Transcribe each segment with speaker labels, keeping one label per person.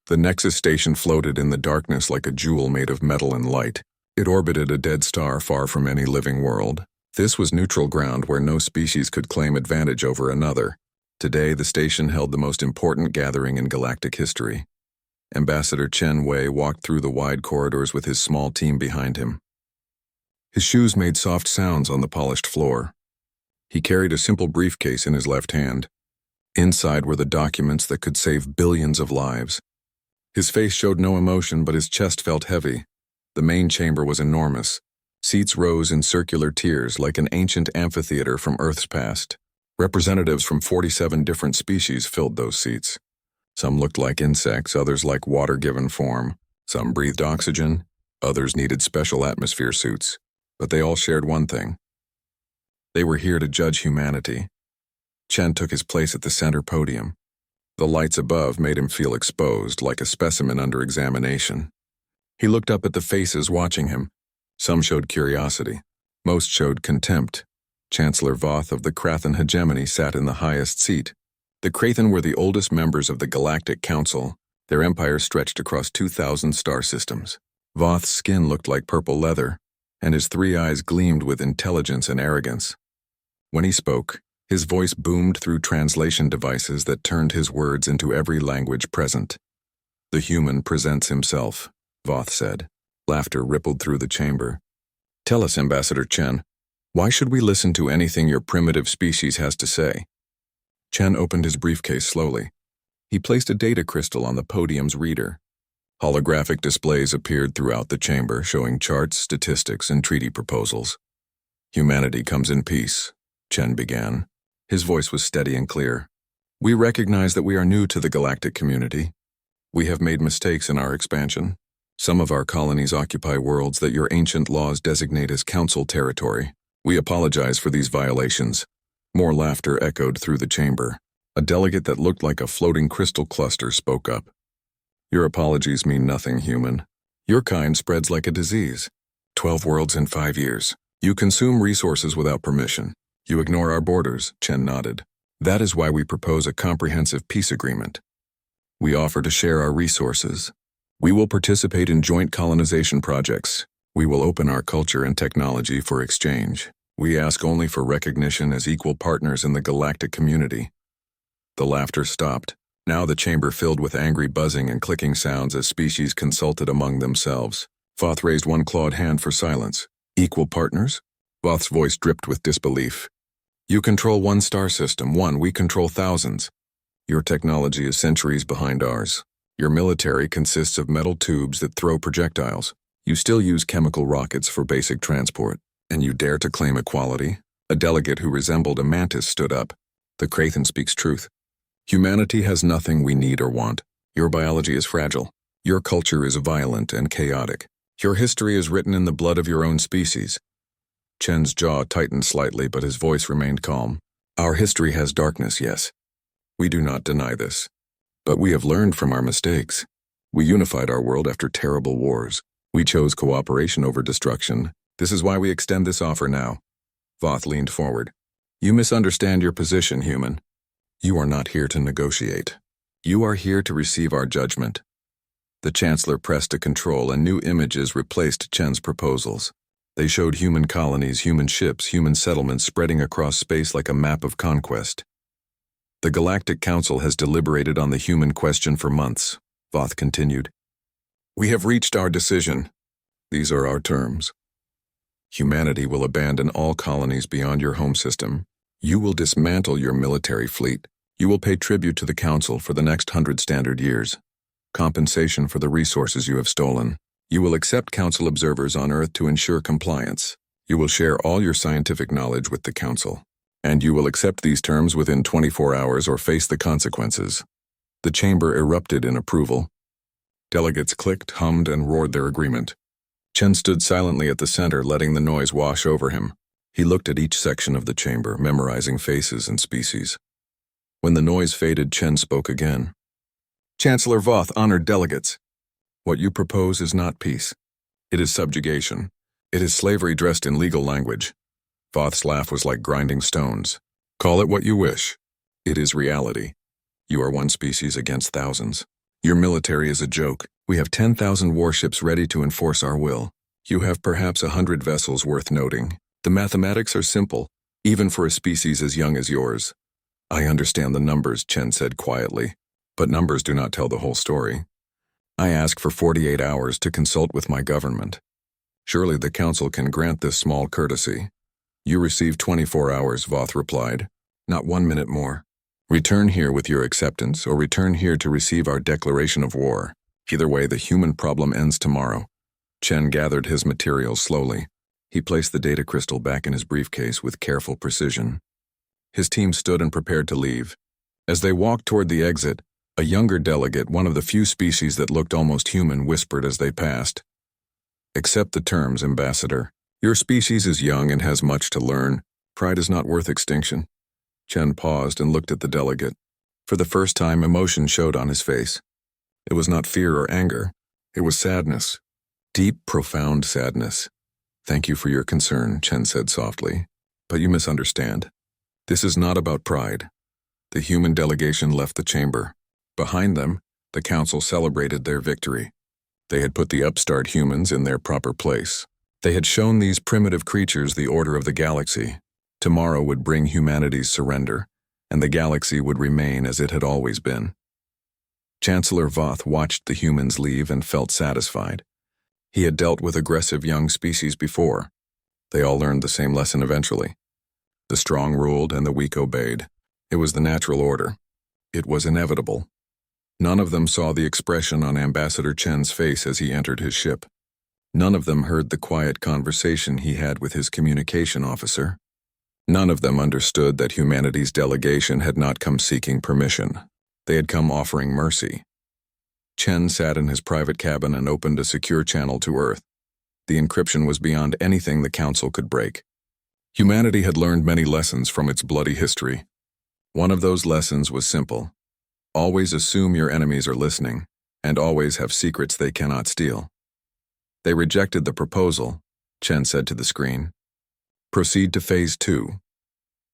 Speaker 1: The Nexus station floated in the darkness like a jewel made of metal and light. It orbited a dead star far from any living world. This was neutral ground where no species could claim advantage over another. Today, the station held the most important gathering in galactic history. Ambassador Chen Wei walked through the wide corridors with his small team behind him. His shoes made soft sounds on the polished floor. He carried a simple briefcase in his left hand. Inside were the documents that could save billions of lives. His face showed no emotion, but his chest felt heavy. The main chamber was enormous. Seats rose in circular tiers like an ancient amphitheater from Earth's past. Representatives from 47 different species filled those seats. Some looked like insects, others like water-given form. Some breathed oxygen, others needed special atmosphere suits. But they all shared one thing. They were here to judge humanity. Chen took his place at the center podium. The lights above made him feel exposed, like a specimen under examination. He looked up at the faces watching him. Some showed curiosity. Most showed contempt. Chancellor Voth of the Krathan hegemony sat in the highest seat. The Krathan were the oldest members of the Galactic Council. Their empire stretched across 2,000 star systems. Voth's skin looked like purple leather, and his 3 eyes gleamed with intelligence and arrogance. When he spoke, his voice boomed through translation devices that turned his words into every language present. "The human presents himself," Voth said. Laughter rippled through the chamber. "Tell us, Ambassador Chen, why should we listen to anything your primitive species has to say?" Chen opened his briefcase slowly. He placed a data crystal on the podium's reader. Holographic displays appeared throughout the chamber, showing charts, statistics, and treaty proposals. "Humanity comes in peace," Chen began. His voice was steady and clear. "We recognize that we are new to the galactic community. We have made mistakes in our expansion. Some of our colonies occupy worlds that your ancient laws designate as council territory. We apologize for these violations." More laughter echoed through the chamber. A delegate that looked like a floating crystal cluster spoke up. "Your apologies mean nothing, human. Your kind spreads like a disease. 12 worlds in 5 years. You consume resources without permission. You ignore our borders," Chen nodded. "That is why we propose a comprehensive peace agreement. We offer to share our resources. We will participate in joint colonization projects. We will open our culture and technology for exchange. We ask only for recognition as equal partners in the galactic community." The laughter stopped. Now the chamber filled with angry buzzing and clicking sounds as species consulted among themselves. Voth raised one clawed hand for silence. "Equal partners?" Voth's voice dripped with disbelief. "You control one star system, we control thousands. Your technology is centuries behind ours. Your military consists of metal tubes that throw projectiles. You still use chemical rockets for basic transport. And you dare to claim equality?" A delegate who resembled a mantis stood up. "The Krathan speaks truth. Humanity has nothing we need or want. Your biology is fragile. Your culture is violent and chaotic. Your history is written in the blood of your own species." Chen's jaw tightened slightly, but his voice remained calm. "Our history has darkness, yes. We do not deny this. But we have learned from our mistakes. We unified our world after terrible wars. We chose cooperation over destruction. This is why we extend this offer now." Voth leaned forward. "You misunderstand your position, human. You are not here to negotiate. You are here to receive our judgment." The Chancellor pressed a control and new images replaced Chen's proposals. They showed human colonies, human ships, human settlements spreading across space like a map of conquest. "The Galactic Council has deliberated on the human question for months," Voth continued. "We have reached our decision. These are our terms. Humanity will abandon all colonies beyond your home system. You will dismantle your military fleet. You will pay tribute to the Council for the next 100 standard years. Compensation for the resources you have stolen. You will accept Council observers on Earth to ensure compliance. You will share all your scientific knowledge with the Council. And you will accept these terms within 24 hours or face the consequences." The chamber erupted in approval. Delegates clicked, hummed, and roared their agreement. Chen stood silently at the center, letting the noise wash over him. He looked at each section of the chamber, memorizing faces and species. When the noise faded, Chen spoke again. "Chancellor Voth, honored delegates. What you propose is not peace. It is subjugation. It is slavery dressed in legal language." Voth's laugh was like grinding stones. "Call it what you wish. It is reality. You are one species against thousands. Your military is a joke. We have 10,000 warships ready to enforce our will. You have perhaps 100 vessels worth noting. The mathematics are simple, even for a species as young as yours. I understand the numbers, Chen said quietly, but numbers do not tell the whole story. I ask for 48 hours to consult with my government. Surely the council can grant this small courtesy. You receive 24 hours, Voth replied. Not 1 minute more. Return here with your acceptance, or return here to receive our declaration of war. Either way, the human problem ends tomorrow. Chen gathered his materials slowly. He placed the data crystal back in his briefcase with careful precision. His team stood and prepared to leave. As they walked toward the exit, a younger delegate, one of the few species that looked almost human, whispered as they passed. Accept the terms, Ambassador. Your species is young and has much to learn. Pride is not worth extinction. Chen paused and looked at the delegate. For the first time, emotion showed on his face. It was not fear or anger. It was sadness. Deep, profound sadness. Thank you for your concern, Chen said softly. But you misunderstand. This is not about pride. The human delegation left the chamber. Behind them, the council celebrated their victory. They had put the upstart humans in their proper place. They had shown these primitive creatures the order of the galaxy. Tomorrow would bring humanity's surrender, and the galaxy would remain as it had always been. Chancellor Voth watched the humans leave and felt satisfied. He had dealt with aggressive young species before. They all learned the same lesson eventually. The strong ruled and the weak obeyed. It was the natural order. It was inevitable. None of them saw the expression on Ambassador Chen's face as he entered his ship. None of them heard the quiet conversation he had with his communication officer. None of them understood that humanity's delegation had not come seeking permission. They had come offering mercy. Chen sat in his private cabin and opened a secure channel to Earth. The encryption was beyond anything the Council could break. Humanity had learned many lessons from its bloody history. One of those lessons was simple. Always assume your enemies are listening, and always have secrets they cannot steal. They rejected the proposal, Chen said to the screen. Proceed to Phase 2.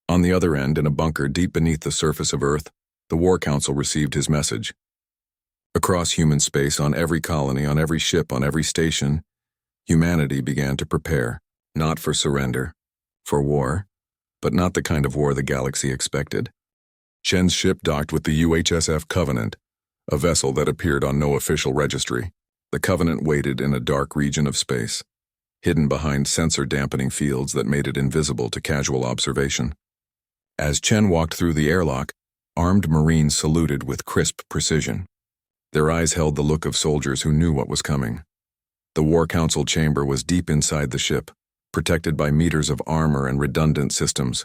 Speaker 1: On the other end, in a bunker deep beneath the surface of Earth, the War Council received his message. Across human space, on every colony, on every ship, on every station, humanity began to prepare, not for surrender, for war, but not the kind of war the galaxy expected. Chen's ship docked with the UHSF Covenant, a vessel that appeared on no official registry. The Covenant waited in a dark region of space, hidden behind sensor-dampening fields that made it invisible to casual observation. As Chen walked through the airlock, armed Marines saluted with crisp precision. Their eyes held the look of soldiers who knew what was coming. The War Council chamber was deep inside the ship, protected by meters of armor and redundant systems.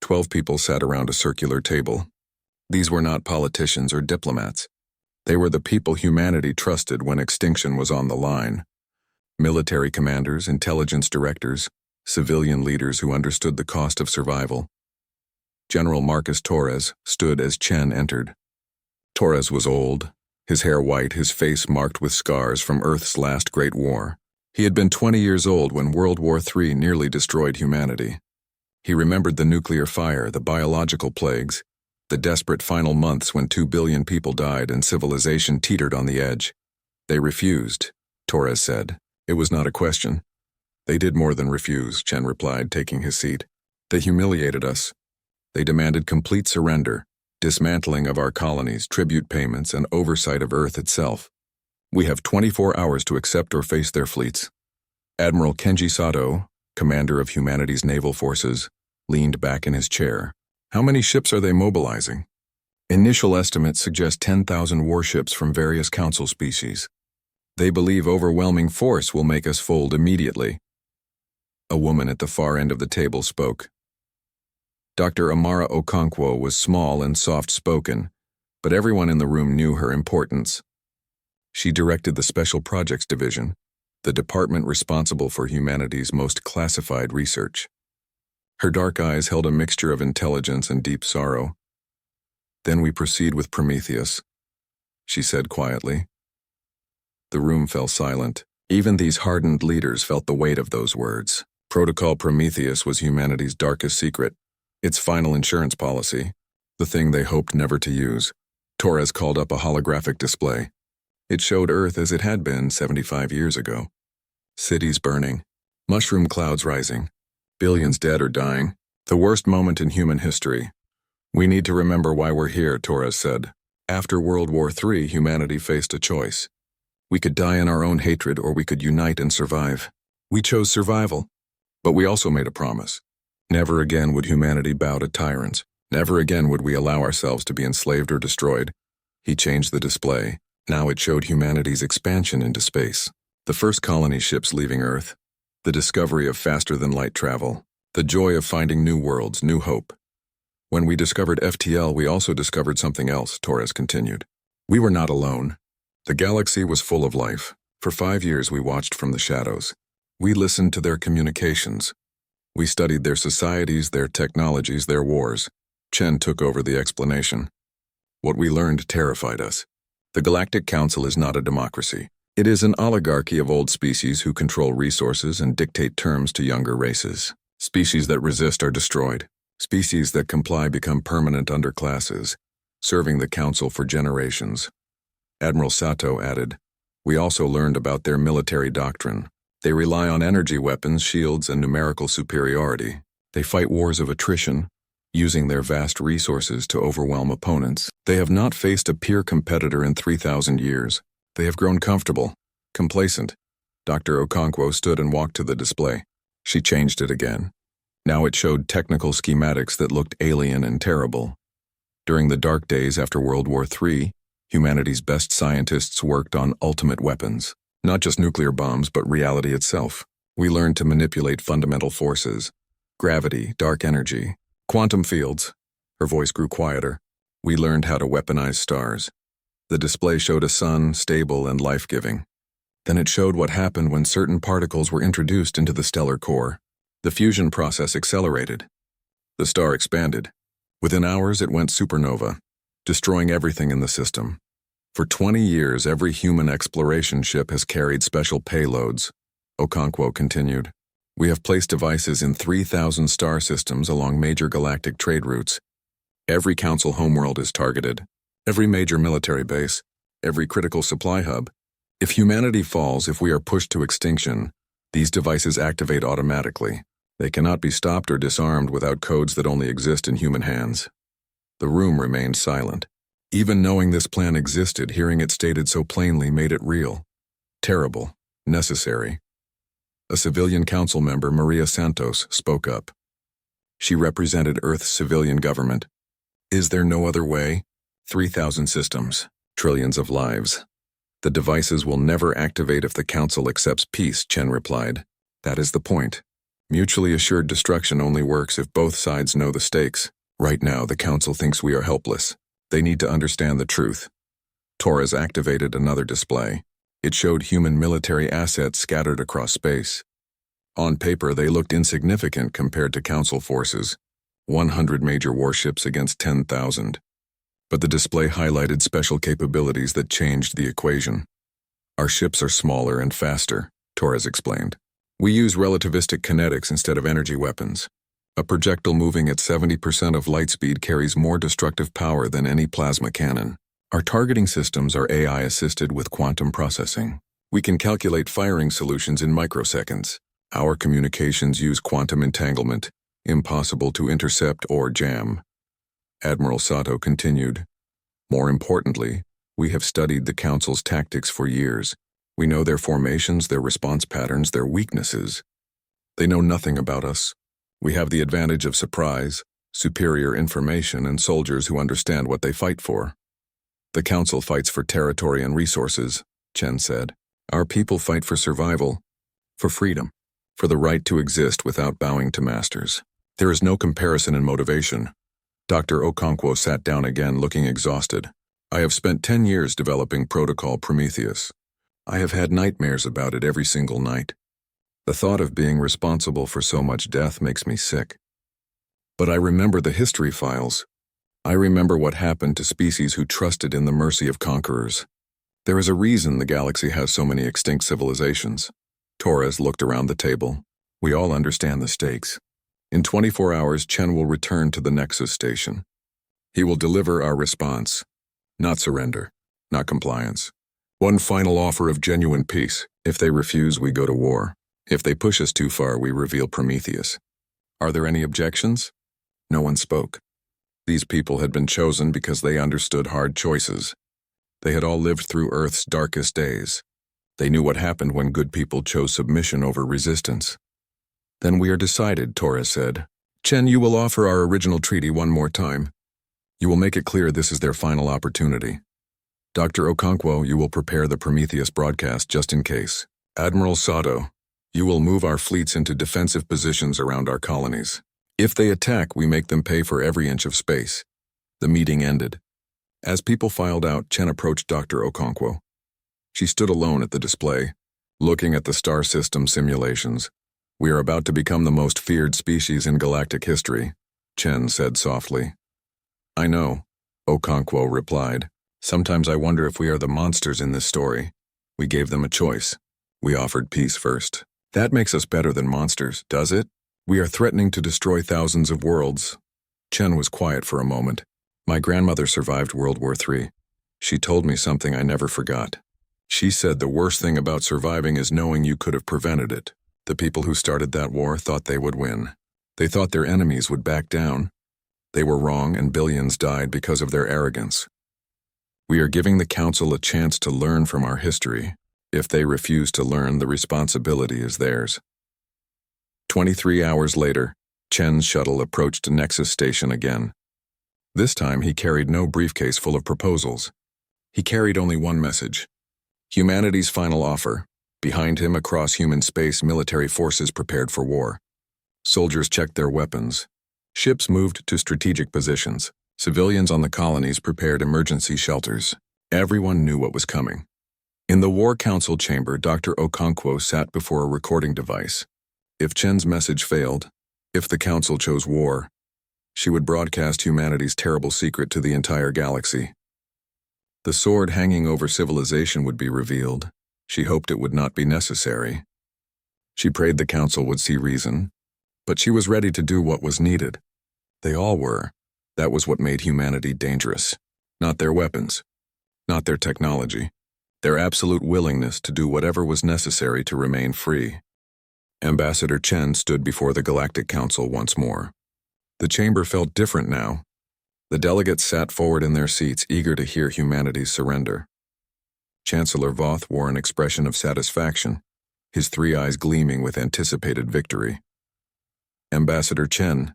Speaker 1: 12 people sat around a circular table. These were not politicians or diplomats. They were the people humanity trusted when extinction was on the line. Military commanders, intelligence directors, civilian leaders who understood the cost of survival. General Marcus Torres stood as Chen entered. Torres was old, his hair white, his face marked with scars from Earth's last great war. He had been 20 years old when World War III nearly destroyed humanity. He remembered the nuclear fire, the biological plagues, the desperate final months when 2 billion people died and civilization teetered on the edge. They refused, Torres said. It was not a question. They did more than refuse, Chen replied, taking his seat. They humiliated us. They demanded complete surrender, dismantling of our colonies, tribute payments, and oversight of Earth itself. We have 24 hours to accept or face their fleets. Admiral Kenji Sato, commander of humanity's naval forces, leaned back in his chair. How many ships are they mobilizing? Initial estimates suggest 10,000 warships from various council species. They believe overwhelming force will make us fold immediately. A woman at the far end of the table spoke. Dr. Amara Okonkwo was small and soft-spoken, but everyone in the room knew her importance. She directed the Special Projects Division, the department responsible for humanity's most classified research. Her dark eyes held a mixture of intelligence and deep sorrow. Then we proceed with Prometheus, she said quietly. The room fell silent. Even these hardened leaders felt the weight of those words. Protocol Prometheus was humanity's darkest secret, its final insurance policy, the thing they hoped never to use. Torres called up a holographic display. It showed Earth as it had been 75 years ago. Cities burning. Mushroom clouds rising. Billions dead or dying. The worst moment in human history. We need to remember why we're here, Torres said. After World War III, humanity faced a choice. We could die in our own hatred or we could unite and survive. We chose survival. But we also made a promise. Never again would humanity bow to tyrants. Never again would we allow ourselves to be enslaved or destroyed. He changed the display. Now it showed humanity's expansion into space. The first colony ships leaving Earth. The discovery of faster-than-light travel. The joy of finding new worlds, new hope. When we discovered FTL, we also discovered something else, Torres continued. We were not alone. The galaxy was full of life. For 5 years we watched from the shadows. We listened to their communications. We studied their societies, their technologies, their wars. Chen took over the explanation. What we learned terrified us. The Galactic Council is not a democracy. It is an oligarchy of old species who control resources and dictate terms to younger races. Species that resist are destroyed. Species that comply become permanent underclasses, serving the Council for generations. Admiral Sato added, we also learned about their military doctrine. They rely on energy weapons, shields, and numerical superiority. They fight wars of attrition, using their vast resources to overwhelm opponents. They have not faced a peer competitor in 3,000 years. They have grown comfortable, complacent. Dr. Okonkwo stood and walked to the display. She changed it again. Now it showed technical schematics that looked alien and terrible. During the dark days after World War III, humanity's best scientists worked on ultimate weapons. Not just nuclear bombs, but reality itself. We learned to manipulate fundamental forces. Gravity, dark energy, quantum fields. Her voice grew quieter. We learned how to weaponize stars. The display showed a sun, stable and life-giving. Then it showed what happened when certain particles were introduced into the stellar core. The fusion process accelerated. The star expanded. Within hours, it went supernova, destroying everything in the system. For 20 years, every human exploration ship has carried special payloads, Okonkwo continued. We have placed devices in 3,000 star systems along major galactic trade routes. Every Council homeworld is targeted. Every major military base. Every critical supply hub. If humanity falls, if we are pushed to extinction, these devices activate automatically. They cannot be stopped or disarmed without codes that only exist in human hands. The room remained silent. Even knowing this plan existed, hearing it stated so plainly made it real. Terrible. Necessary. A civilian council member, Maria Santos, spoke up. She represented Earth's civilian government. Is there no other way? 3,000 systems. Trillions of lives. The devices will never activate if the Council accepts peace, Chen replied. That is the point. Mutually assured destruction only works if both sides know the stakes. Right now, the Council thinks we are helpless. They need to understand the truth. Torres activated another display. It showed human military assets scattered across space. On paper, they looked insignificant compared to Council forces. 100 major warships against 10,000. But the display highlighted special capabilities that changed the equation. Our ships are smaller and faster, Torres explained. We use relativistic kinetics instead of energy weapons. A projectile moving at 70% of light speed carries more destructive power than any plasma cannon. Our targeting systems are AI-assisted with quantum processing. We can calculate firing solutions in microseconds. Our communications use quantum entanglement, impossible to intercept or jam. Admiral Sato continued. More importantly, we have studied the Council's tactics for years. We know their formations, their response patterns, their weaknesses. They know nothing about us. We have the advantage of surprise, superior information, and soldiers who understand what they fight for. The Council fights for territory and resources, Chen said. Our people fight for survival, for freedom, for the right to exist without bowing to masters. There is no comparison in motivation. Dr. Okonkwo sat down again, looking exhausted. I have spent 10 years developing Protocol Prometheus. I have had nightmares about it every single night. The thought of being responsible for so much death makes me sick. But I remember the history files. I remember what happened to species who trusted in the mercy of conquerors. There is a reason the galaxy has so many extinct civilizations. Torres looked around the table. We all understand the stakes. In 24 hours, Chen will return to the Nexus station. He will deliver our response. Not surrender. Not compliance. One final offer of genuine peace. If they refuse, we go to war. If they push us too far, we reveal Prometheus. Are there any objections? No one spoke. These people had been chosen because they understood hard choices. They had all lived through Earth's darkest days. They knew what happened when good people chose submission over resistance. Then we are decided, Torres said. Chen, you will offer our original treaty one more time. You will make it clear this is their final opportunity. Dr. Okonkwo, you will prepare the Prometheus broadcast just in case. Admiral Sato, you will move our fleets into defensive positions around our colonies. If they attack, we make them pay for every inch of space. The meeting ended. As people filed out, Chen approached Dr. Okonkwo. She stood alone at the display, looking at the star system simulations. We are about to become the most feared species in galactic history, Chen said softly. I know, Okonkwo replied. Sometimes I wonder if we are the monsters in this story. We gave them a choice. We offered peace first. That makes us better than monsters, does it? We are threatening to destroy thousands of worlds. Chen was quiet for a moment. My grandmother survived World War III. She told me something I never forgot. She said the worst thing about surviving is knowing you could have prevented it. The people who started that war thought they would win. They thought their enemies would back down. They were wrong, and billions died because of their arrogance. We are giving the Council a chance to learn from our history. If they refuse to learn, the responsibility is theirs. 23 hours later, Chen's shuttle approached Nexus Station again. This time he carried no briefcase full of proposals. He carried only one message. Humanity's final offer. Behind him, across human space, military forces prepared for war. Soldiers checked their weapons. Ships moved to strategic positions. Civilians on the colonies prepared emergency shelters. Everyone knew what was coming. In the War Council chamber, Dr. Okonkwo sat before a recording device. If Chen's message failed, if the Council chose war, she would broadcast humanity's terrible secret to the entire galaxy. The sword hanging over civilization would be revealed. She hoped it would not be necessary. She prayed the Council would see reason, but she was ready to do what was needed. They all were. That was what made humanity dangerous. Not their weapons, not their technology, their absolute willingness to do whatever was necessary to remain free. Ambassador Chen stood before the Galactic Council once more. The chamber felt different now. The delegates sat forward in their seats, eager to hear humanity's surrender. Chancellor Voth wore an expression of satisfaction, his three eyes gleaming with anticipated victory. Ambassador Chen,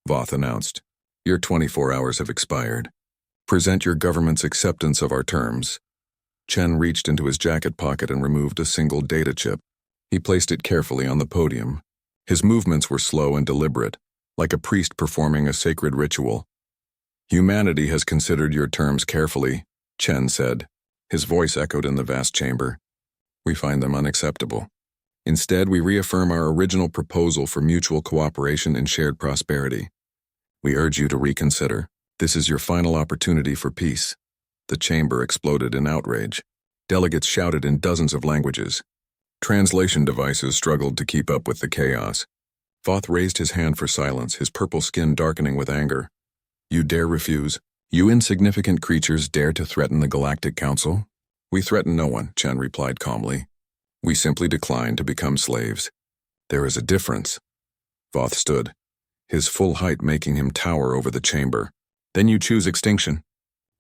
Speaker 1: Voth announced, your 24 hours have expired. Present your government's acceptance of our terms. Chen reached into his jacket pocket and removed a single data chip. He placed it carefully on the podium. His movements were slow and deliberate, like a priest performing a sacred ritual. Humanity has considered your terms carefully, Chen said. His voice echoed in the vast chamber. We find them unacceptable. Instead, we reaffirm our original proposal for mutual cooperation and shared prosperity. We urge you to reconsider. This is your final opportunity for peace. The chamber exploded in outrage. Delegates shouted in dozens of languages. Translation devices struggled to keep up with the chaos. Voth raised his hand for silence, his purple skin darkening with anger. You dare refuse? You insignificant creatures dare to threaten the Galactic Council? We threaten no one, Chen replied calmly. We simply decline to become slaves. There is a difference. Voth stood, his full height making him tower over the chamber. Then you choose extinction.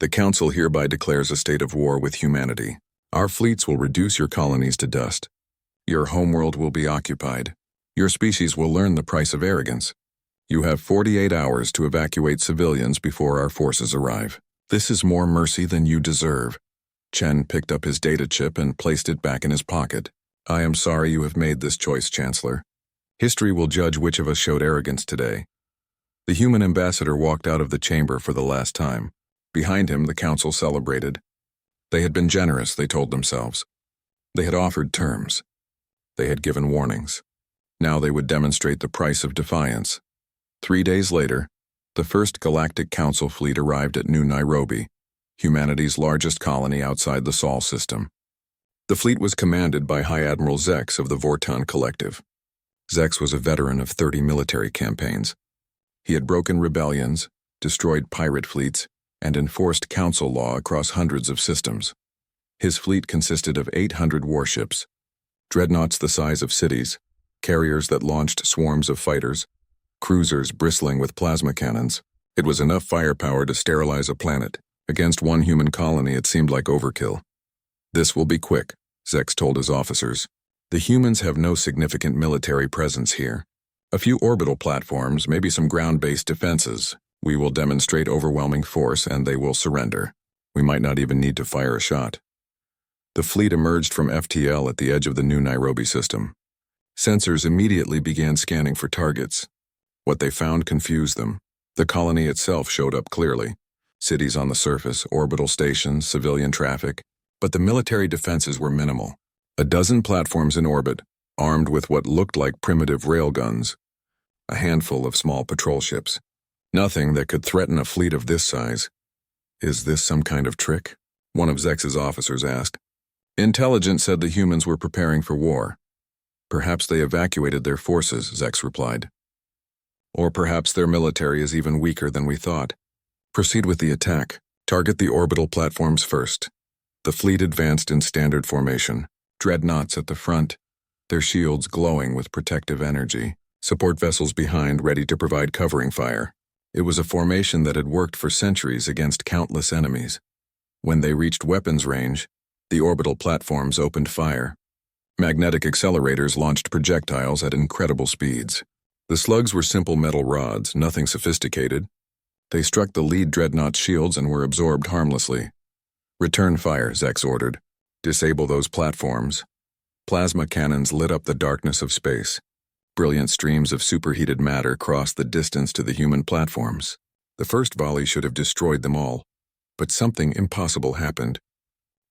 Speaker 1: The Council hereby declares a state of war with humanity. Our fleets will reduce your colonies to dust. Your homeworld will be occupied. Your species will learn the price of arrogance. You have 48 hours to evacuate civilians before our forces arrive. This is more mercy than you deserve. Chen picked up his data chip and placed it back in his pocket. I am sorry you have made this choice, Chancellor. History will judge which of us showed arrogance today. The human ambassador walked out of the chamber for the last time. Behind him, the Council celebrated. They had been generous, they told themselves. They had offered terms. They had given warnings. Now they would demonstrate the price of defiance. 3 days later, the first Galactic Council fleet arrived at New Nairobi, humanity's largest colony outside the Sol system. The fleet was commanded by High Admiral Zex of the Vorton Collective. Zex was a veteran of 30 military campaigns. He had broken rebellions, destroyed pirate fleets, and enforced council law across hundreds of systems. His fleet consisted of 800 warships, dreadnoughts the size of cities, carriers that launched swarms of fighters, cruisers bristling with plasma cannons. It was enough firepower to sterilize a planet. Against one human colony, it seemed like overkill. "This will be quick," Zex told his officers. "The humans have no significant military presence here. A few orbital platforms, maybe some ground-based defenses. We will demonstrate overwhelming force and they will surrender. We might not even need to fire a shot." The fleet emerged from FTL at the edge of the new Nairobi system. Sensors immediately began scanning for targets. What they found confused them. The colony itself showed up clearly. Cities on the surface, orbital stations, civilian traffic. But the military defenses were minimal. A dozen platforms in orbit, armed with what looked like primitive railguns. A handful of small patrol ships. Nothing that could threaten a fleet of this size. "Is this some kind of trick?" one of Zex's officers asked. "Intelligence said the humans were preparing for war. Perhaps they evacuated their forces," Zex replied. "Or perhaps their military is even weaker than we thought. Proceed with the attack. Target the orbital platforms first." The fleet advanced in standard formation, dreadnoughts at the front, their shields glowing with protective energy, support vessels behind ready to provide covering fire. It was a formation that had worked for centuries against countless enemies. When they reached weapons range, the orbital platforms opened fire. Magnetic accelerators launched projectiles at incredible speeds. The slugs were simple metal rods, nothing sophisticated. They struck the lead dreadnought's shields and were absorbed harmlessly. "Return fire," Zex ordered. "Disable those platforms." Plasma cannons lit up the darkness of space. Brilliant streams of superheated matter crossed the distance to the human platforms. The first volley should have destroyed them all. But something impossible happened.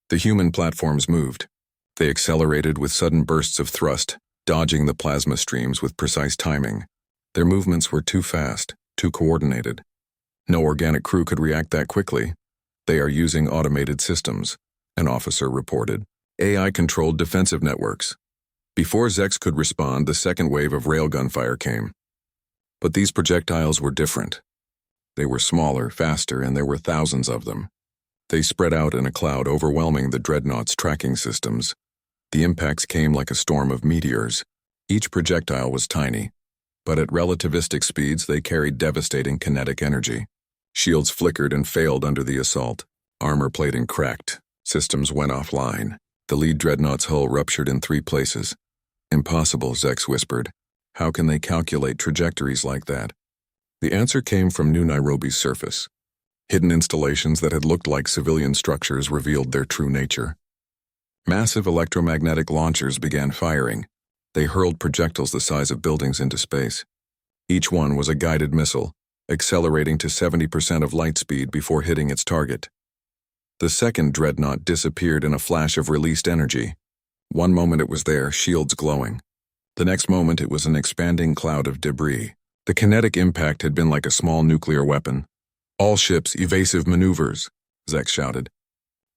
Speaker 1: The human platforms moved. They accelerated with sudden bursts of thrust, dodging the plasma streams with precise timing. Their movements were too fast, too coordinated. No organic crew could react that quickly. "They are using automated systems," an officer reported. "AI-controlled defensive networks." Before Zex could respond, the second wave of railgun fire came. But these projectiles were different. They were smaller, faster, and there were thousands of them. They spread out in a cloud overwhelming the dreadnought's tracking systems. The impacts came like a storm of meteors. Each projectile was tiny, but at relativistic speeds they carried devastating kinetic energy. Shields flickered and failed under the assault. Armor plating cracked. Systems went offline. The lead dreadnought's hull ruptured in 3 places. "Impossible," Zex whispered. "How can they calculate trajectories like that?" The answer came from New Nairobi's surface. Hidden installations that had looked like civilian structures revealed their true nature. Massive electromagnetic launchers began firing. They hurled projectiles the size of buildings into space. Each one was a guided missile, accelerating to 70% of light speed before hitting its target. The second dreadnought disappeared in a flash of released energy. One moment it was there, shields glowing. The next moment it was an expanding cloud of debris. The kinetic impact had been like a small nuclear weapon. "All ships, evasive maneuvers," Zex shouted.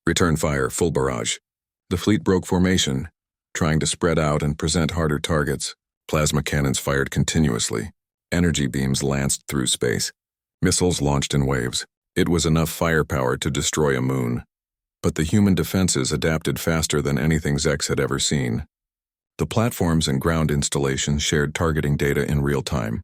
Speaker 1: "Return fire, full barrage." The fleet broke formation, trying to spread out and present harder targets. Plasma cannons fired continuously. Energy beams lanced through space. Missiles launched in waves. It was enough firepower to destroy a moon. But the human defenses adapted faster than anything Zex had ever seen. The platforms and ground installations shared targeting data in real time,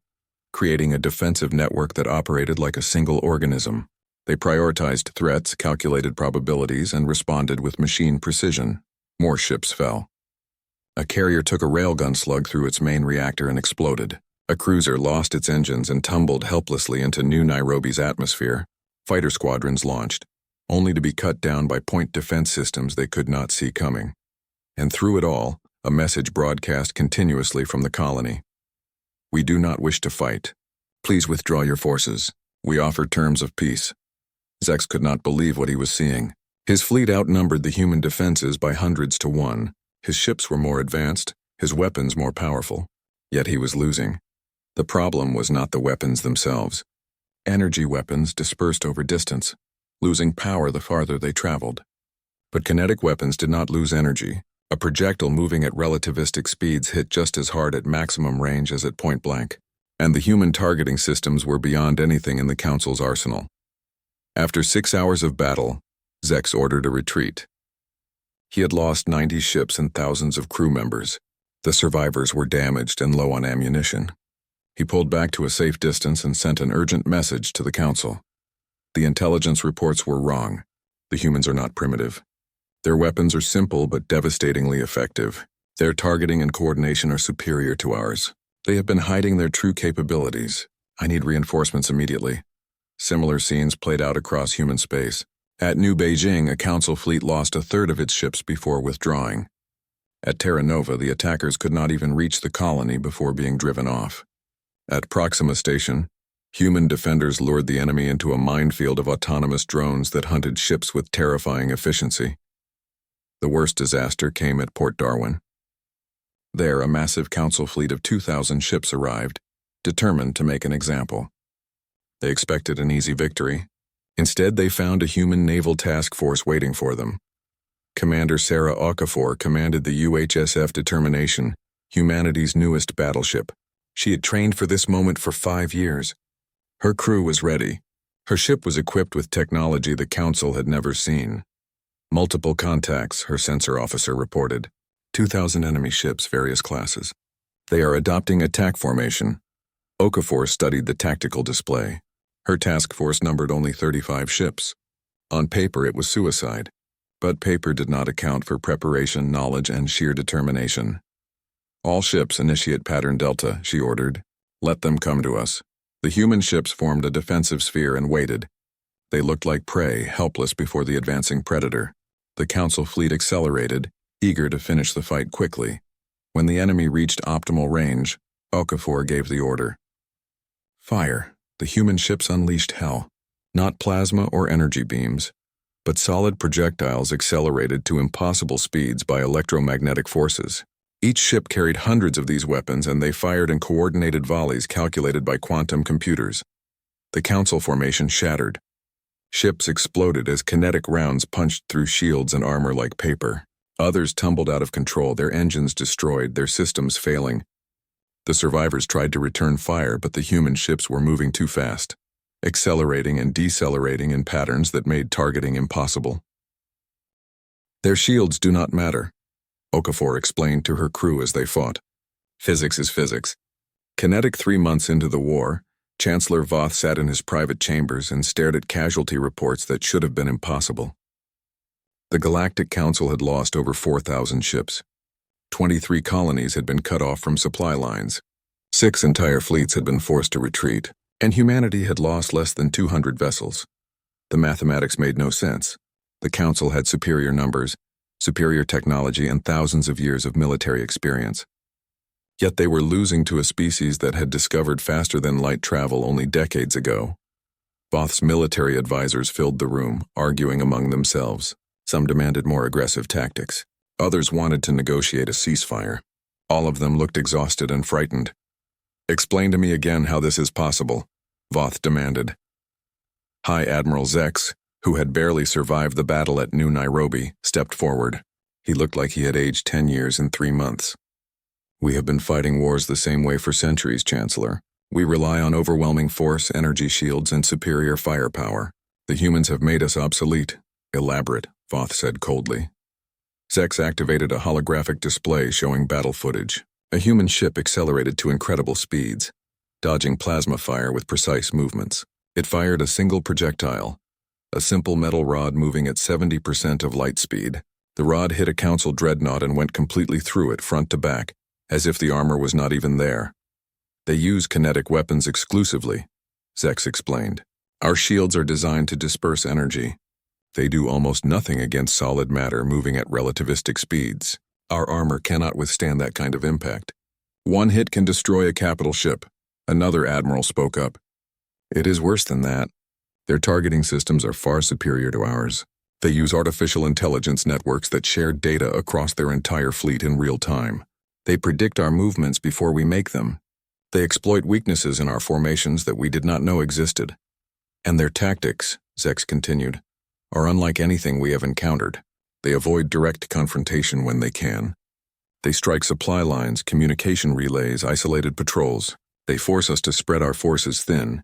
Speaker 1: creating a defensive network that operated like a single organism. They prioritized threats, calculated probabilities, and responded with machine precision. More ships fell. A carrier took a railgun slug through its main reactor and exploded. A cruiser lost its engines and tumbled helplessly into New Nairobi's atmosphere. Fighter squadrons launched, only to be cut down by point defense systems they could not see coming. And through it all, a message broadcast continuously from the colony. "We do not wish to fight. Please withdraw your forces. We offer terms of peace." Zex could not believe what he was seeing. His fleet outnumbered the human defenses by hundreds to 1. His ships were more advanced, his weapons more powerful. Yet he was losing. The problem was not the weapons themselves. Energy weapons dispersed over distance, losing power the farther they traveled. But kinetic weapons did not lose energy. A projectile moving at relativistic speeds hit just as hard at maximum range as at point blank. And the human targeting systems were beyond anything in the Council's arsenal. After 6 hours of battle, Zex ordered a retreat. He had lost 90 ships and thousands of crew members. The survivors were damaged and low on ammunition. He pulled back to a safe distance and sent an urgent message to the Council. The intelligence reports were wrong. The humans are not primitive. Their weapons are simple but devastatingly effective. Their targeting and coordination are superior to ours. They have been hiding their true capabilities. I need reinforcements immediately. Similar scenes played out across human space. At New Beijing, a Council fleet lost a third of its ships before withdrawing. At Terra Nova, the attackers could not even reach the colony before being driven off. At Proxima Station, human defenders lured the enemy into a minefield of autonomous drones that hunted ships with terrifying efficiency. The worst disaster came at Port Darwin. There, a massive Council fleet of 2,000 ships arrived, determined to make an example. They expected an easy victory. Instead, they found a human naval task force waiting for them. Commander Sarah Okafor commanded the UHSF Determination, humanity's newest battleship. She had trained for this moment for 5 years. Her crew was ready. Her ship was equipped with technology the Council had never seen. Multiple contacts, her sensor officer reported. 2,000 enemy ships, various classes. They are adopting attack formation. Okafor studied the tactical display. Her task force numbered only 35 ships. On paper, it was suicide. But paper did not account for preparation, knowledge, and sheer determination. All ships initiate pattern Delta, she ordered. Let them come to us. The human ships formed a defensive sphere and waited. They looked like prey, helpless before the advancing predator. The Council fleet accelerated, eager to finish the fight quickly. When the enemy reached optimal range, Okafor gave the order. Fire. The human ships unleashed hell. Not plasma or energy beams, but solid projectiles accelerated to impossible speeds by electromagnetic forces. Each ship carried hundreds of these weapons, and they fired in coordinated volleys calculated by quantum computers. The Council formation shattered. Ships exploded as kinetic rounds punched through shields and armor like paper. Others tumbled out of control, their engines destroyed, their systems failing. The survivors tried to return fire, but the human ships were moving too fast, accelerating and decelerating in patterns that made targeting impossible. Their shields do not matter, Okafor explained to her crew as they fought. Physics is physics. Kinetic 3 months into the war, Chancellor Voth sat in his private chambers and stared at casualty reports that should have been impossible. The Galactic Council had lost over 4,000 ships. 23 colonies had been cut off from supply lines. 6 entire fleets had been forced to retreat, and humanity had lost less than 200 vessels. The mathematics made no sense. The Council had superior numbers, superior technology, and thousands of years of military experience. Yet they were losing to a species that had discovered faster-than-light travel only decades ago. Voth's military advisors filled the room, arguing among themselves. Some demanded more aggressive tactics. Others wanted to negotiate a ceasefire. All of them looked exhausted and frightened. Explain to me again how this is possible, Voth demanded. High Admiral Zex, who had barely survived the battle at New Nairobi, stepped forward. He looked like he had aged 10 years in 3 months. We have been fighting wars the same way for centuries, Chancellor. We rely on overwhelming force, energy shields, and superior firepower. The humans have made us obsolete. Elaborate, Voth said coldly. Zex activated a holographic display showing battle footage. A human ship accelerated to incredible speeds, dodging plasma fire with precise movements. It fired a single projectile, a simple metal rod moving at 70% of light speed. The rod hit a Council dreadnought and went completely through it front to back, as if the armor was not even there. They use kinetic weapons exclusively, Zex explained. Our shields are designed to disperse energy. They do almost nothing against solid matter moving at relativistic speeds. Our armor cannot withstand that kind of impact. One hit can destroy a capital ship, another admiral spoke up. It is worse than that. Their targeting systems are far superior to ours. They use artificial intelligence networks that share data across their entire fleet in real time. They predict our movements before we make them. They exploit weaknesses in our formations that we did not know existed. And their tactics, Zex continued, are unlike anything we have encountered. They avoid direct confrontation when they can. They strike supply lines, communication relays, isolated patrols. They force us to spread our forces thin.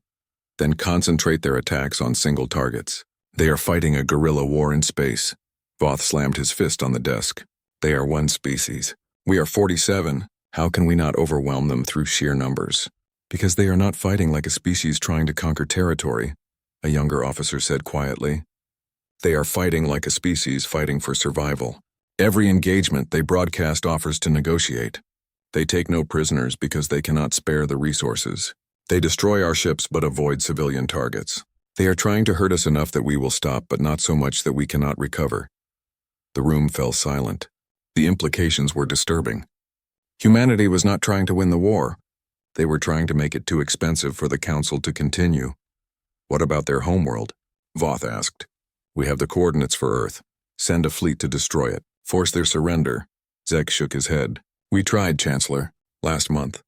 Speaker 1: then concentrate their attacks on single targets. They are fighting a guerrilla war in space. Voth slammed his fist on the desk. They are one species. We are 47. How can we not overwhelm them through sheer numbers? Because they are not fighting like a species trying to conquer territory, a younger officer said quietly. They are fighting like a species fighting for survival. Every engagement they broadcast offers to negotiate. They take no prisoners because they cannot spare the resources. They destroy our ships but avoid civilian targets. They are trying to hurt us enough that we will stop, but not so much that we cannot recover. The room fell silent. The implications were disturbing. Humanity was not trying to win the war. They were trying to make it too expensive for the Council to continue. What about their homeworld? Voth asked. We have the coordinates for Earth. Send a fleet to destroy it. Force their surrender. Zek shook his head. We tried, Chancellor. Last month.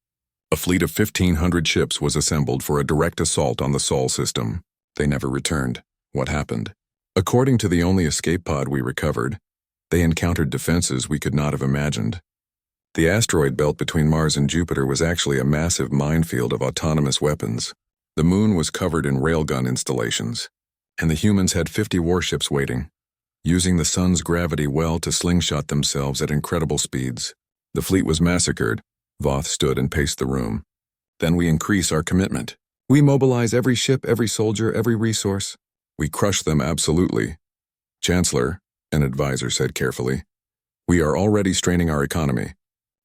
Speaker 1: A fleet of 1,500 ships was assembled for a direct assault on the Sol system. They never returned. What happened? According to the only escape pod we recovered, they encountered defenses we could not have imagined. The asteroid belt between Mars and Jupiter was actually a massive minefield of autonomous weapons. The moon was covered in railgun installations, and the humans had 50 warships waiting, using the sun's gravity well to slingshot themselves at incredible speeds. The fleet was massacred. Voth stood and paced the room. Then we increase our commitment. We mobilize every ship, every soldier, every resource. We crush them absolutely. Chancellor, an advisor said carefully, we are already straining our economy.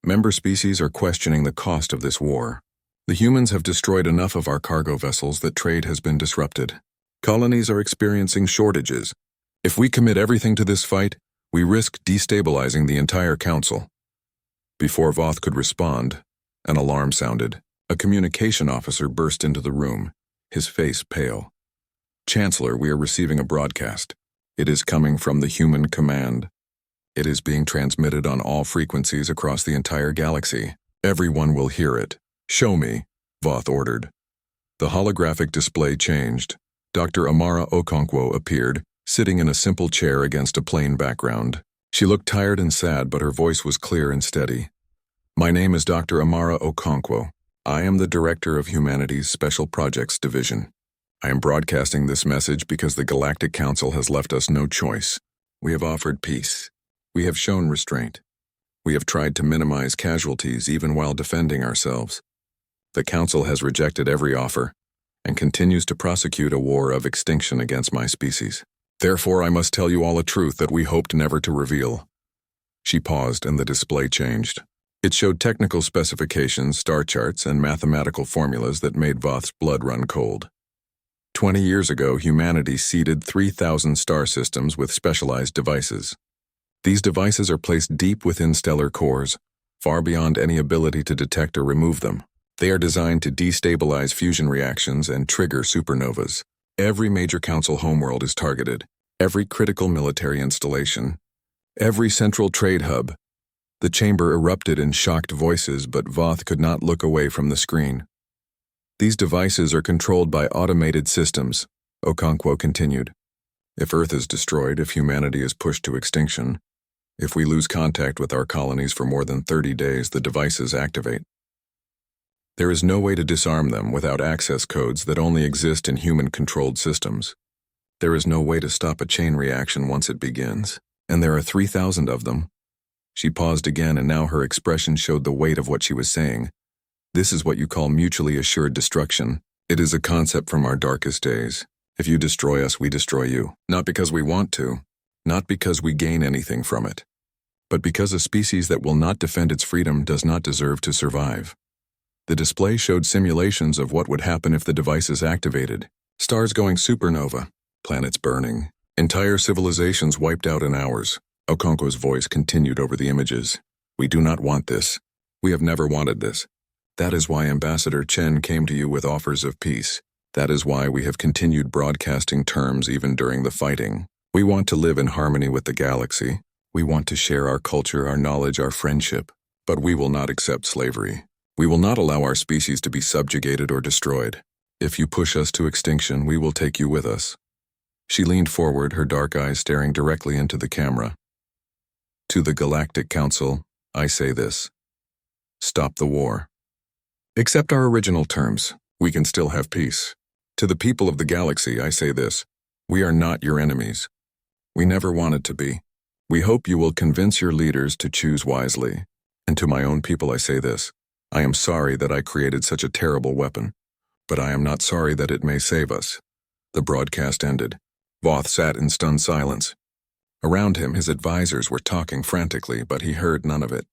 Speaker 1: Member species are questioning the cost of this war. The humans have destroyed enough of our cargo vessels that trade has been disrupted. Colonies are experiencing shortages. If we commit everything to this fight, we risk destabilizing the entire Council. Before Voth could respond, an alarm sounded. A communication officer burst into the room, his face pale. Chancellor, we are receiving a broadcast. It is coming from the human command. It is being transmitted on all frequencies across the entire galaxy. Everyone will hear it. Show me, Voth ordered. The holographic display changed. Dr. Amara Okonkwo appeared, sitting in a simple chair against a plain background. She looked tired and sad, but her voice was clear and steady. My name is Dr. Amara Okonkwo. I am the Director of Humanity's Special Projects Division. I am broadcasting this message because the Galactic Council has left us no choice. We have offered peace. We have shown restraint. We have tried to minimize casualties even while defending ourselves. The Council has rejected every offer and continues to prosecute a war of extinction against my species. Therefore, I must tell you all a truth that we hoped never to reveal. She paused and the display changed. It showed technical specifications, star charts, and mathematical formulas that made Voth's blood run cold. 20 years ago, humanity seeded 3,000 star systems with specialized devices. These devices are placed deep within stellar cores, far beyond any ability to detect or remove them. They are designed to destabilize fusion reactions and trigger supernovas. Every major Council homeworld is targeted, every critical military installation, every central trade hub. The chamber erupted in shocked voices, but Voth could not look away from the screen. These devices are controlled by automated systems, Okonkwo continued. If Earth is destroyed, if humanity is pushed to extinction, if we lose contact with our colonies for more than 30 days, the devices activate. There is no way to disarm them without access codes that only exist in human-controlled systems. There is no way to stop a chain reaction once it begins, and there are 3,000 of them. She paused again, and now her expression showed the weight of what she was saying. This is what you call mutually assured destruction. It is a concept from our darkest days. If you destroy us, we destroy you. Not because we want to, not because we gain anything from it, but because a species that will not defend its freedom does not deserve to survive. The display showed simulations of what would happen if the device is activated. Stars going supernova, planets burning, entire civilizations wiped out in hours. Okonkwo's voice continued over the images. We do not want this. We have never wanted this. That is why Ambassador Chen came to you with offers of peace. That is why we have continued broadcasting terms even during the fighting. We want to live in harmony with the galaxy. We want to share our culture, our knowledge, our friendship. But we will not accept slavery. We will not allow our species to be subjugated or destroyed. If you push us to extinction, we will take you with us. She leaned forward, her dark eyes staring directly into the camera. To the Galactic Council, I say this. Stop the war. Accept our original terms. We can still have peace. To the people of the galaxy, I say this. We are not your enemies. We never wanted to be. We hope you will convince your leaders to choose wisely. And to my own people, I say this. I am sorry that I created such a terrible weapon, but I am not sorry that it may save us. The broadcast ended. Voth sat in stunned silence. Around him, his advisors were talking frantically, but he heard none of it.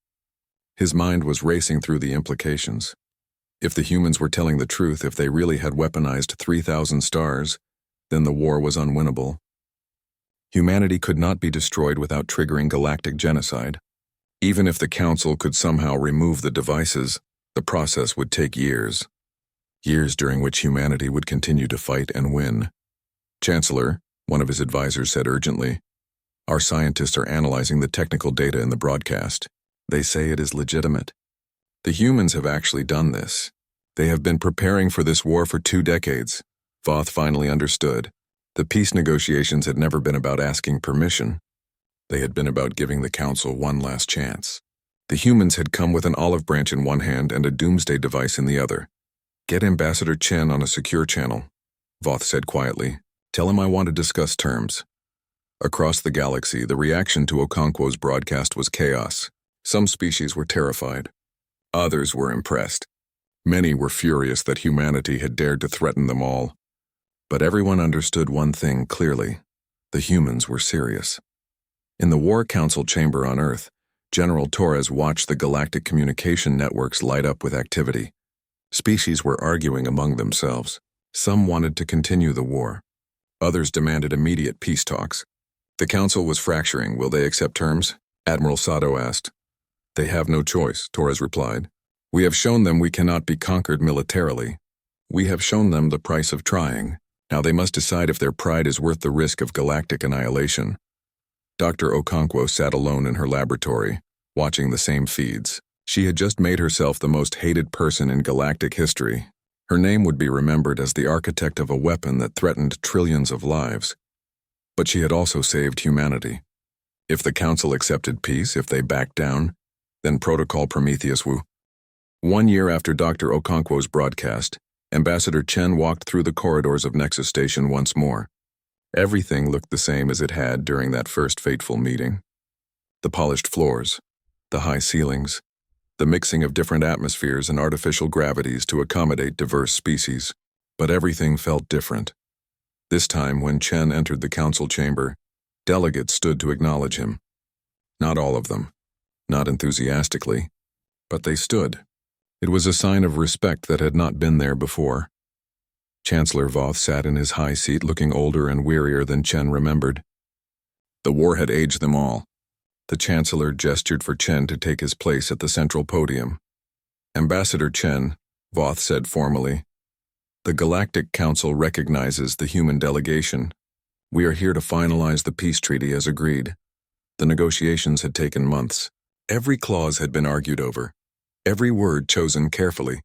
Speaker 1: His mind was racing through the implications. If the humans were telling the truth, if they really had weaponized 3,000 stars, then the war was unwinnable. Humanity could not be destroyed without triggering galactic genocide. Even if the Council could somehow remove the devices, the process would take years. Years during which humanity would continue to fight and win. Chancellor, one of his advisors said urgently, our scientists are analyzing the technical data in the broadcast. They say it is legitimate. The humans have actually done this. They have been preparing for this war for 2 decades. Voth finally understood. The peace negotiations had never been about asking permission. They had been about giving the Council one last chance. The humans had come with an olive branch in one hand and a doomsday device in the other. Get Ambassador Chen on a secure channel, Voth said quietly. Tell him I want to discuss terms. Across the galaxy, the reaction to Okonkwo's broadcast was chaos. Some species were terrified. Others were impressed. Many were furious that humanity had dared to threaten them all. But everyone understood one thing clearly. The humans were serious. In the War Council chamber on Earth, General Torres watched the galactic communication networks light up with activity. Species were arguing among themselves. Some wanted to continue the war. Others demanded immediate peace talks. The Council was fracturing. Will they accept terms? Admiral Sato asked. They have no choice, Torres replied. We have shown them we cannot be conquered militarily. We have shown them the price of trying. Now they must decide if their pride is worth the risk of galactic annihilation. Dr. Okonkwo sat alone in her laboratory, watching the same feeds. She had just made herself the most hated person in galactic history. Her name would be remembered as the architect of a weapon that threatened trillions of lives. But she had also saved humanity. If the Council accepted peace, if they backed down, then Protocol Prometheus Wu. 1 year after Dr. Okonkwo's broadcast, Ambassador Chen walked through the corridors of Nexus Station once more. Everything looked the same as it had during that first fateful meeting. The polished floors, the high ceilings, the mixing of different atmospheres and artificial gravities to accommodate diverse species. But everything felt different. This time, when Chen entered the council chamber, delegates stood to acknowledge him. Not all of them, not enthusiastically, but they stood. It was a sign of respect that had not been there before. Chancellor Voth sat in his high seat looking older and wearier than Chen remembered. The war had aged them all. The Chancellor gestured for Chen to take his place at the central podium. Ambassador Chen, Voth said formally, the Galactic Council recognizes the human delegation. We are here to finalize the peace treaty as agreed. The negotiations had taken months. Every clause had been argued over, every word chosen carefully.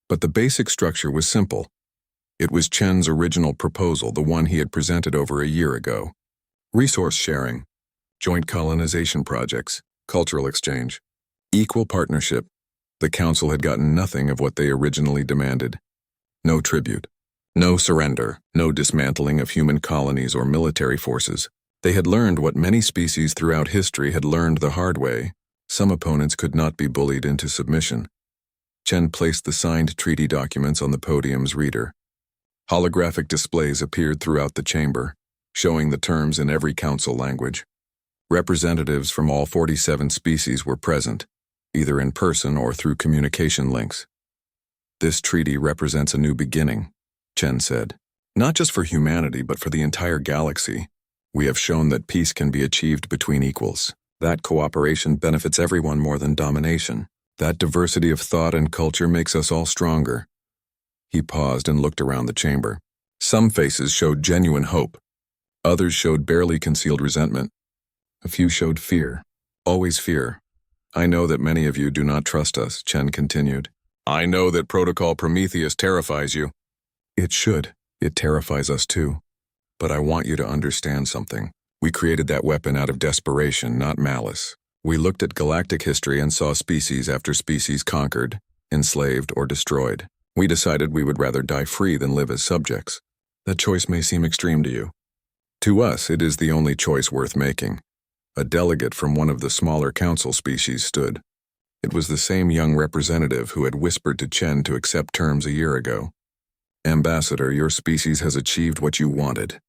Speaker 1: But the basic structure was simple. It was Chen's original proposal, the one he had presented over a year ago. Resource sharing, joint colonization projects, cultural exchange, equal partnership. The Council had gotten nothing of what they originally demanded. No tribute, no surrender, no dismantling of human colonies or military forces. They had learned what many species throughout history had learned the hard way. Some opponents could not be bullied into submission. Chen placed the signed treaty documents on the podium's reader. Holographic displays appeared throughout the chamber, showing the terms in every council language. Representatives from all 47 species were present, either in person or through communication links. This treaty represents a new beginning, Chen said. Not just for humanity, but for the entire galaxy. We have shown that peace can be achieved between equals. That cooperation benefits everyone more than domination. That diversity of thought and culture makes us all stronger. He paused and looked around the chamber. Some faces showed genuine hope. Others showed barely concealed resentment. A few showed fear. Always fear. I know that many of you do not trust us, Chen continued. I know that Protocol Prometheus terrifies you. It should. It terrifies us too. But I want you to understand something. We created that weapon out of desperation, not malice. We looked at galactic history and saw species after species conquered, enslaved, or destroyed. We decided we would rather die free than live as subjects. That choice may seem extreme to you. To us, it is the only choice worth making. A delegate from one of the smaller council species stood. It was the same young representative who had whispered to Chen to accept terms a year ago. Ambassador, your species has achieved what you wanted.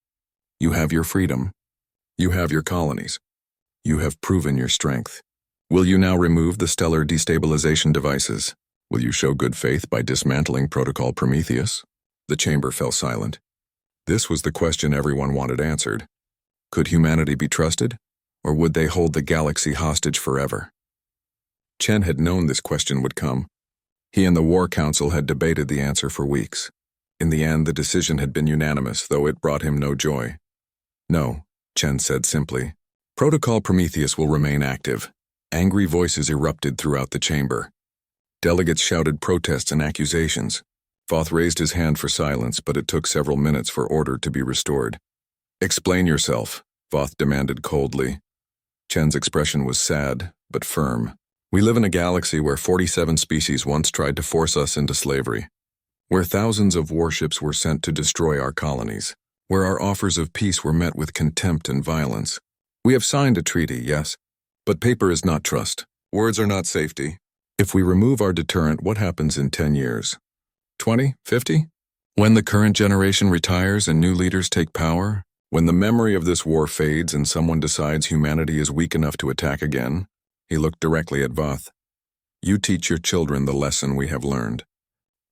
Speaker 1: You have your freedom. You have your colonies. You have proven your strength. Will you now remove the stellar destabilization devices? Will you show good faith by dismantling Protocol Prometheus? The chamber fell silent. This was the question everyone wanted answered. Could humanity be trusted, or would they hold the galaxy hostage forever? Chen had known this question would come. He and the War Council had debated the answer for weeks. In the end, the decision had been unanimous, though it brought him no joy. No, Chen said simply. Protocol Prometheus will remain active. Angry voices erupted throughout the chamber. Delegates shouted protests and accusations. Voth raised his hand for silence, but it took several minutes for order to be restored. Explain yourself, Voth demanded coldly. Chen's expression was sad, but firm. We live in a galaxy where 47 species once tried to force us into slavery, where thousands of warships were sent to destroy our colonies, where our offers of peace were met with contempt and violence. We have signed a treaty, yes, but paper is not trust. Words are not safety. If we remove our deterrent, what happens in 10 years? 20? 50? When the current generation retires and new leaders take power? When the memory of this war fades and someone decides humanity is weak enough to attack again? He looked directly at Voth. You teach your children the lesson we have learned.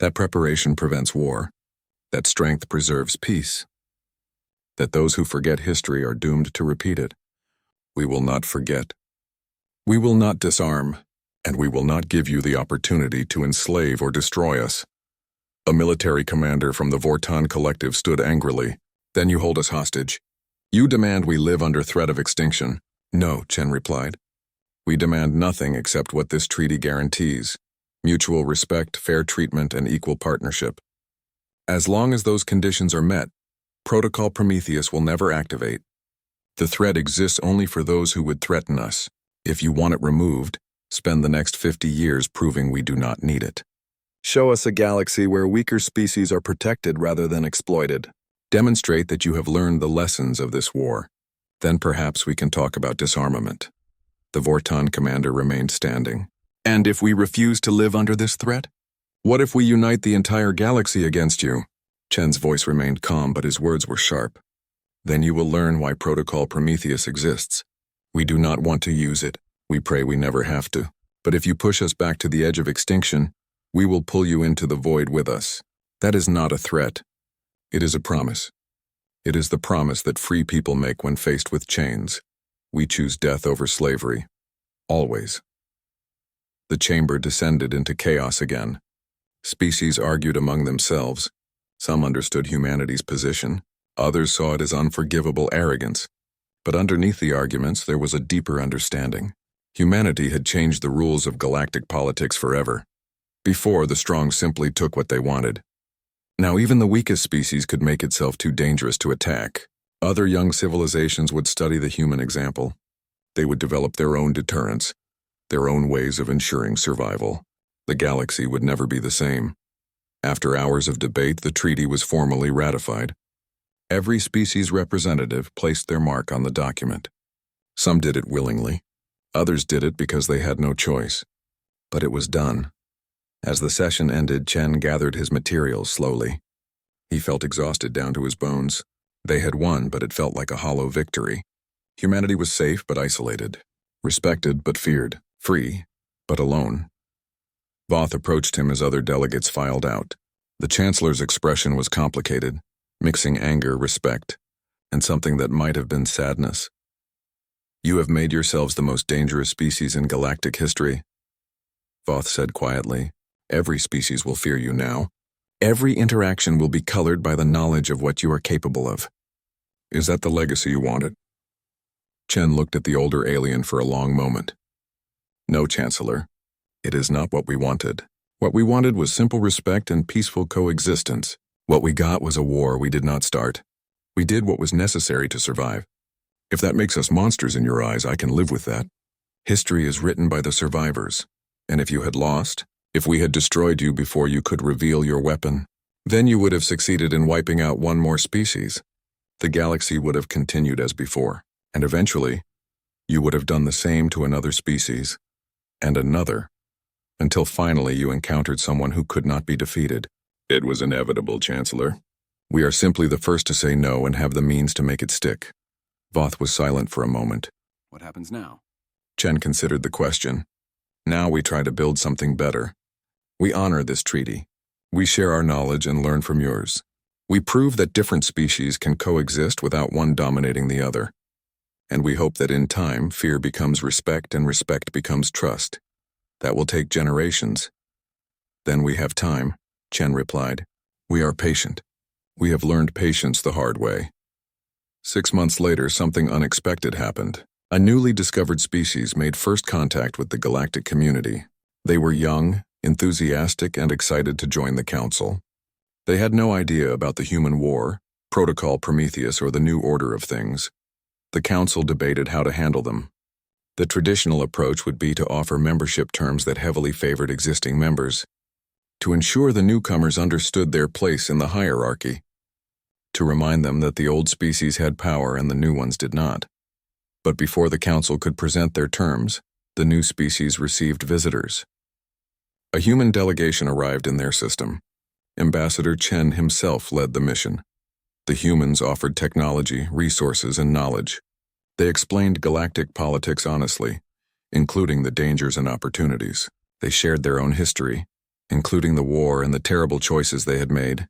Speaker 1: That preparation prevents war. That strength preserves peace. That those who forget history are doomed to repeat it. We will not forget. We will not disarm, and we will not give you the opportunity to enslave or destroy us. A military commander from the Vortan Collective stood angrily. Then you hold us hostage. You demand we live under threat of extinction. No, Chen replied. We demand nothing except what this treaty guarantees: mutual respect, fair treatment, and equal partnership. As long as those conditions are met, Protocol Prometheus will never activate. The threat exists only for those who would threaten us. If you want it removed, spend the next 50 years proving we do not need it. Show us a galaxy where weaker species are protected rather than exploited. Demonstrate that you have learned the lessons of this war. Then perhaps we can talk about disarmament. The Vortan commander remained standing. And if we refuse to live under this threat? What if we unite the entire galaxy against you? Chen's voice remained calm, but his words were sharp. Then you will learn why Protocol Prometheus exists. We do not want to use it. We pray we never have to. But if you push us back to the edge of extinction, we will pull you into the void with us. That is not a threat. It is a promise. It is the promise that free people make when faced with chains. We choose death over slavery. Always. The chamber descended into chaos again. Species argued among themselves. Some understood humanity's position. Others saw it as unforgivable arrogance. But underneath the arguments, there was a deeper understanding. Humanity had changed the rules of galactic politics forever. Before, the strong simply took what they wanted. Now even the weakest species could make itself too dangerous to attack. Other young civilizations would study the human example. They would develop their own deterrents, their own ways of ensuring survival. The galaxy would never be the same. After hours of debate, the treaty was formally ratified. Every species representative placed their mark on the document. Some did it willingly. Others did it because they had no choice. But it was done. As the session ended, Chen gathered his materials slowly. He felt exhausted down to his bones. They had won, but it felt like a hollow victory. Humanity was safe but isolated, respected but feared, free but alone. Voth approached him as other delegates filed out. The Chancellor's expression was complicated, mixing anger, respect, and something that might have been sadness. You have made yourselves the most dangerous species in galactic history, Voth said quietly. Every species will fear you now. Every interaction will be colored by the knowledge of what you are capable of. Is that the legacy you wanted? Chen looked at the older alien for a long moment. No, Chancellor. It is not what we wanted. What we wanted was simple respect and peaceful coexistence. What we got was a war we did not start. We did what was necessary to survive. If that makes us monsters in your eyes, I can live with that. History is written by the survivors, and if you had lost, If we had destroyed you before you could reveal your weapon, then you would have succeeded in wiping out one more species. The galaxy would have continued as before, and eventually, you would have done the same to another species, and another, until finally you encountered someone who could not be defeated. It was inevitable, Chancellor. We are simply the first to say no and have the means to make it stick. Voth was silent for a moment.
Speaker 2: What happens now?
Speaker 1: Chen considered the question. Now we try to build something better. We honor this treaty. We share our knowledge and learn from yours. We prove that different species can coexist without one dominating the other. And we hope that in time, fear becomes respect and respect becomes trust. That will take generations. Then we have time, Chen replied. We are patient. We have learned patience the hard way. 6 months later, something unexpected happened. A newly discovered species made first contact with the galactic community. They were young, enthusiastic, and excited to join the Council. They had no idea about the human war, Protocol Prometheus, or the new order of things. The Council debated how to handle them. The traditional approach would be to offer membership terms that heavily favored existing members, to ensure the newcomers understood their place in the hierarchy, to remind them that the old species had power and the new ones did not. But before the Council could present their terms, the new species received visitors. A human delegation arrived in their system. Ambassador Chen himself led the mission. The humans offered technology, resources, and knowledge. They explained galactic politics honestly, including the dangers and opportunities. They shared their own history, including the war and the terrible choices they had made.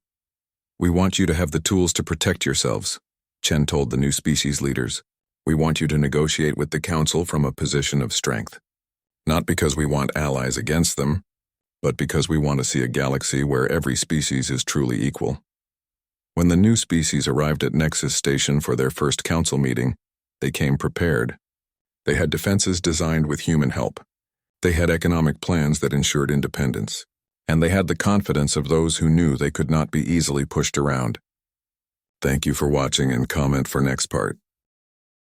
Speaker 1: We want you to have the tools to protect yourselves, Chen told the new species leaders. We want you to negotiate with the Council from a position of strength. Not because we want allies against them, but because we want to see a galaxy where every species is truly equal. When the new species arrived at Nexus Station for their first Council meeting, they came prepared. They had defenses designed with human help. They had economic plans that ensured independence. And they had the confidence of those who knew they could not be easily pushed around. Thank you for watching and comment for next part.